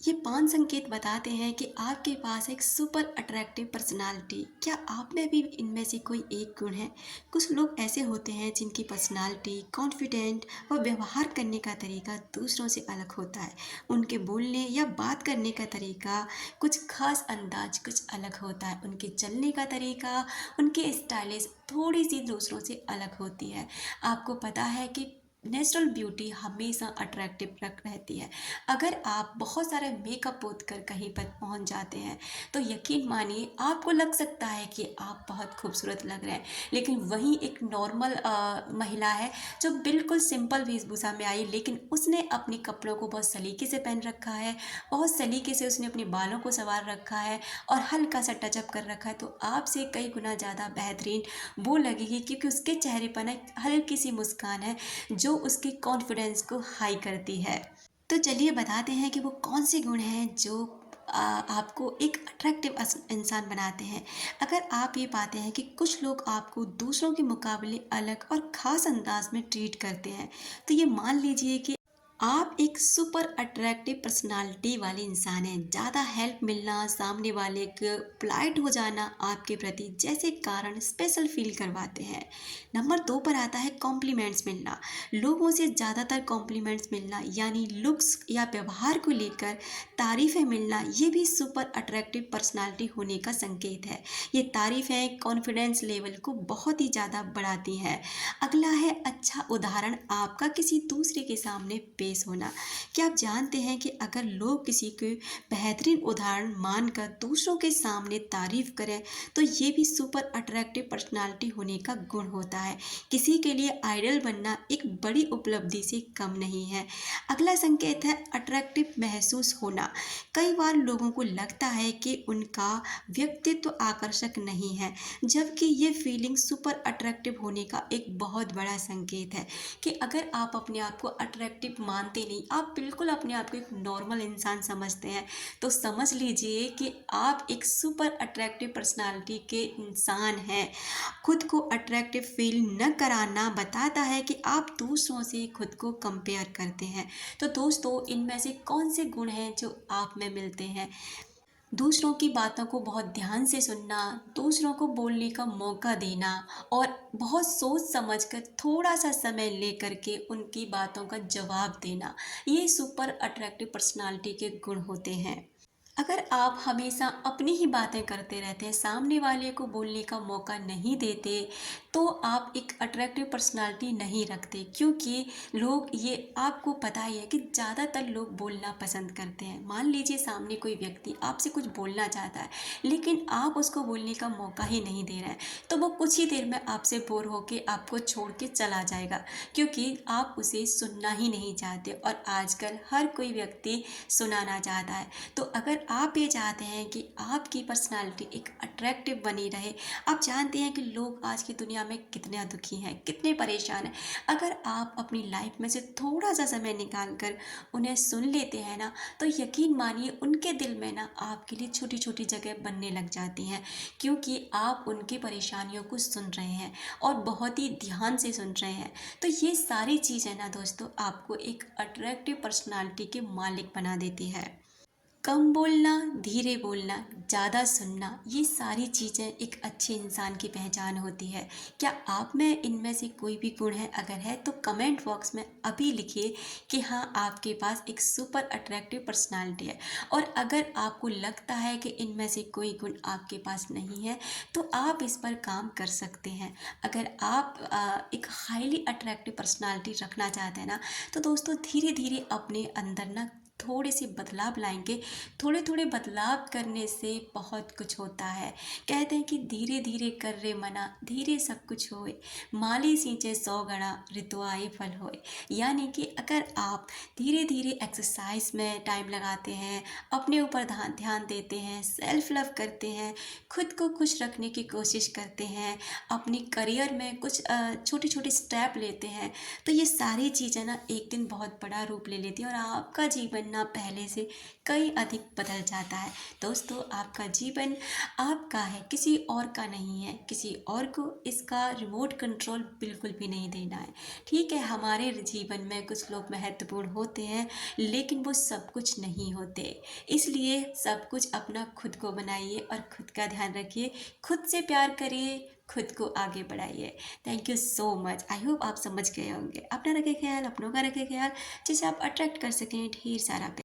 ये 5 संकेत बताते हैं कि आपके पास एक सुपर अट्रैक्टिव पर्सनालिटी। क्या आप में भी इनमें से कोई एक गुण है? कुछ लोग ऐसे होते हैं जिनकी पर्सनालिटी, कॉन्फिडेंट और व्यवहार करने का तरीका दूसरों से अलग होता है। उनके बोलने या बात करने का तरीका, कुछ खास अंदाज कुछ अलग होता है। उनके चलने का तरीका, उनके स्टाइलिश थोड़ी सी दूसरों से अलग होती है। आपको पता है कि नेचुरल ब्यूटी हमेशा अट्रैक्टिव रहती है। अगर आप बहुत सारे मेकअप पोत कर कहीं पर पहुंच जाते हैं तो यकीन मानिए आपको लग सकता है कि आप बहुत खूबसूरत लग रहे हैं, लेकिन वहीं एक नॉर्मल महिला है जो बिल्कुल सिंपल वेशभूषा में आई, लेकिन उसने अपने कपड़ों को बहुत सलीके से पहन रखा है, बहुत सलीके से उसने अपने बालों को संवार रखा है और हल्का सा टचअप कर रखा है, तो आपसे कई गुना ज़्यादा बेहतरीन वो लगेगी, क्योंकि उसके चेहरे पर ना एक हल्की सी मुस्कान है जो उसके कॉन्फिडेंस को हाई करती है। तो चलिए बताते हैं कि वो कौन से गुण हैं जो आपको एक अट्रैक्टिव इंसान बनाते हैं। अगर आप ये पाते हैं कि कुछ लोग आपको दूसरों के मुकाबले अलग और ख़ास अंदाज में ट्रीट करते हैं, तो ये मान लीजिए कि आप एक सुपर अट्रैक्टिव पर्सनालिटी वाले इंसान हैं। ज़्यादा हेल्प मिलना, सामने वाले को पोलाइट हो जाना आपके प्रति जैसे कारण स्पेशल फील करवाते हैं। नंबर 2 पर आता है कॉम्प्लीमेंट्स मिलना। लोगों से ज़्यादातर कॉम्प्लीमेंट्स मिलना, यानी लुक्स या व्यवहार को लेकर तारीफ़ें मिलना, ये भी सुपर अट्रैक्टिव पर्सनालिटी होने का संकेत है। ये तारीफ़ें कॉन्फिडेंस लेवल को बहुत ही ज़्यादा बढ़ाती हैं। अगला है अच्छा उदाहरण आपका किसी दूसरे के सामने पेश होना। क्या आप जानते हैं कि अगर लोग किसी को बेहतरीन उदाहरण मानकर दूसरों के सामने तारीफ करें तो ये भी सुपर अट्रैक्टिव पर्सनालिटी होने का गुण होता है। किसी के लिए आइडल बनना एक बड़ी उपलब्धि से कम नहीं है। अगला संकेत है अट्रैक्टिव महसूस होना। कई बार लोगों को लगता है कि उनका व्यक्तित्व आकर्षक नहीं है, जबकि ये फीलिंग सुपर अट्रैक्टिव होने का एक बहुत बड़ा संकेत है। कि अगर आप अपने आप को अट्रैक्टिव मानते नहीं, आप बिल्कुल अपने आप को एक नॉर्मल इंसान समझते हैं, तो समझ लीजिए कि आप एक सुपर अट्रैक्टिव पर्सनालिटी के इंसान हैं। खुद को अट्रैक्टिव फील न कराना बताता है कि आप दूसरों से खुद को कंपेयर करते हैं। तो दोस्तों, इनमें से कौन से गुण हैं जो आप में मिलते हैं? दूसरों की बातों को बहुत ध्यान से सुनना, दूसरों को बोलने का मौका देना और बहुत सोच समझकर थोड़ा सा समय लेकर के उनकी बातों का जवाब देना, ये सुपर अट्रैक्टिव पर्सनालिटी के गुण होते हैं। अगर आप हमेशा अपनी ही बातें करते रहते हैं, सामने वाले को बोलने का मौका नहीं देते, तो आप एक अट्रैक्टिव पर्सनालिटी नहीं रखते, क्योंकि लोग, ये आपको पता ही है कि ज़्यादातर लोग बोलना पसंद करते हैं। मान लीजिए सामने कोई व्यक्ति आपसे कुछ बोलना चाहता है, लेकिन आप उसको बोलने का मौका ही नहीं दे रहे हैं, तो वो कुछ ही देर में आपसे बोर होकर आपको छोड़ के चला जाएगा, क्योंकि आप उसे सुनना ही नहीं चाहते। और आजकल हर कोई व्यक्ति सुनाना चाहता है। तो अगर आप ये चाहते हैं कि आपकी पर्सनालिटी एक अट्रैक्टिव बनी रहे, आप जानते हैं कि लोग आज की दुनिया में कितने दुखी हैं, कितने परेशान हैं, अगर आप अपनी लाइफ में से थोड़ा सा समय निकाल कर उन्हें सुन लेते हैं ना, तो यकीन मानिए उनके दिल में ना आपके लिए छोटी छोटी जगह बनने लग जाती हैं, क्योंकि आप उनकी परेशानियों को सुन रहे हैं और बहुत ही ध्यान से सुन रहे हैं। तो ये सारी चीज़ें ना दोस्तों आपको एक अट्रैक्टिव पर्सनालिटी के मालिक बना देती है। कम बोलना, धीरे बोलना, ज़्यादा सुनना, ये सारी चीज़ें एक अच्छे इंसान की पहचान होती है। क्या आप में इनमें से कोई भी गुण है? अगर है तो कमेंट बॉक्स में अभी लिखिए कि हाँ, आपके पास एक सुपर अट्रैक्टिव पर्सनालिटी है। और अगर आपको लगता है कि इनमें से कोई गुण आपके पास नहीं है, तो आप इस पर काम कर सकते हैं। अगर आप एक हाईली अट्रैक्टिव पर्सनालिटी रखना चाहते हैं ना, तो दोस्तों धीरे धीरे अपने अंदर ना थोड़े से बदलाव लाएंगे। थोड़े थोड़े बदलाव करने से बहुत कुछ होता है। कहते हैं कि धीरे धीरे कर रे मना, धीरे सब कुछ होए, माली सींचे 100 गणा, ऋतु आए फल होए। यानी कि अगर आप धीरे धीरे एक्सरसाइज में टाइम लगाते हैं, अपने ऊपर ध्यान देते हैं, सेल्फ लव करते हैं, खुद को खुश रखने की कोशिश करते हैं, अपनी करियर में कुछ छोटी छोटी स्टेप लेते हैं, तो ये सारी चीज़ें ना एक दिन बहुत बड़ा रूप ले लेती हैं और आपका जीवन बनना पहले से कई अधिक बदल जाता है। दोस्तों, आपका जीवन आपका है, किसी और का नहीं है। किसी और को इसका रिमोट कंट्रोल बिल्कुल भी नहीं देना है। ठीक है, हमारे जीवन में कुछ लोग महत्वपूर्ण होते हैं, लेकिन वो सब कुछ नहीं होते। इसलिए सब कुछ अपना खुद को बनाइए और खुद का ध्यान रखिए, खुद से प्यार करिए, खुद को आगे बढ़ाइए। Thank you so much. I hope आप समझ गए होंगे। अपना रखें ख्याल, अपनों का रखें ख्याल, जिसे आप अट्रैक्ट कर सकें ढेर सारा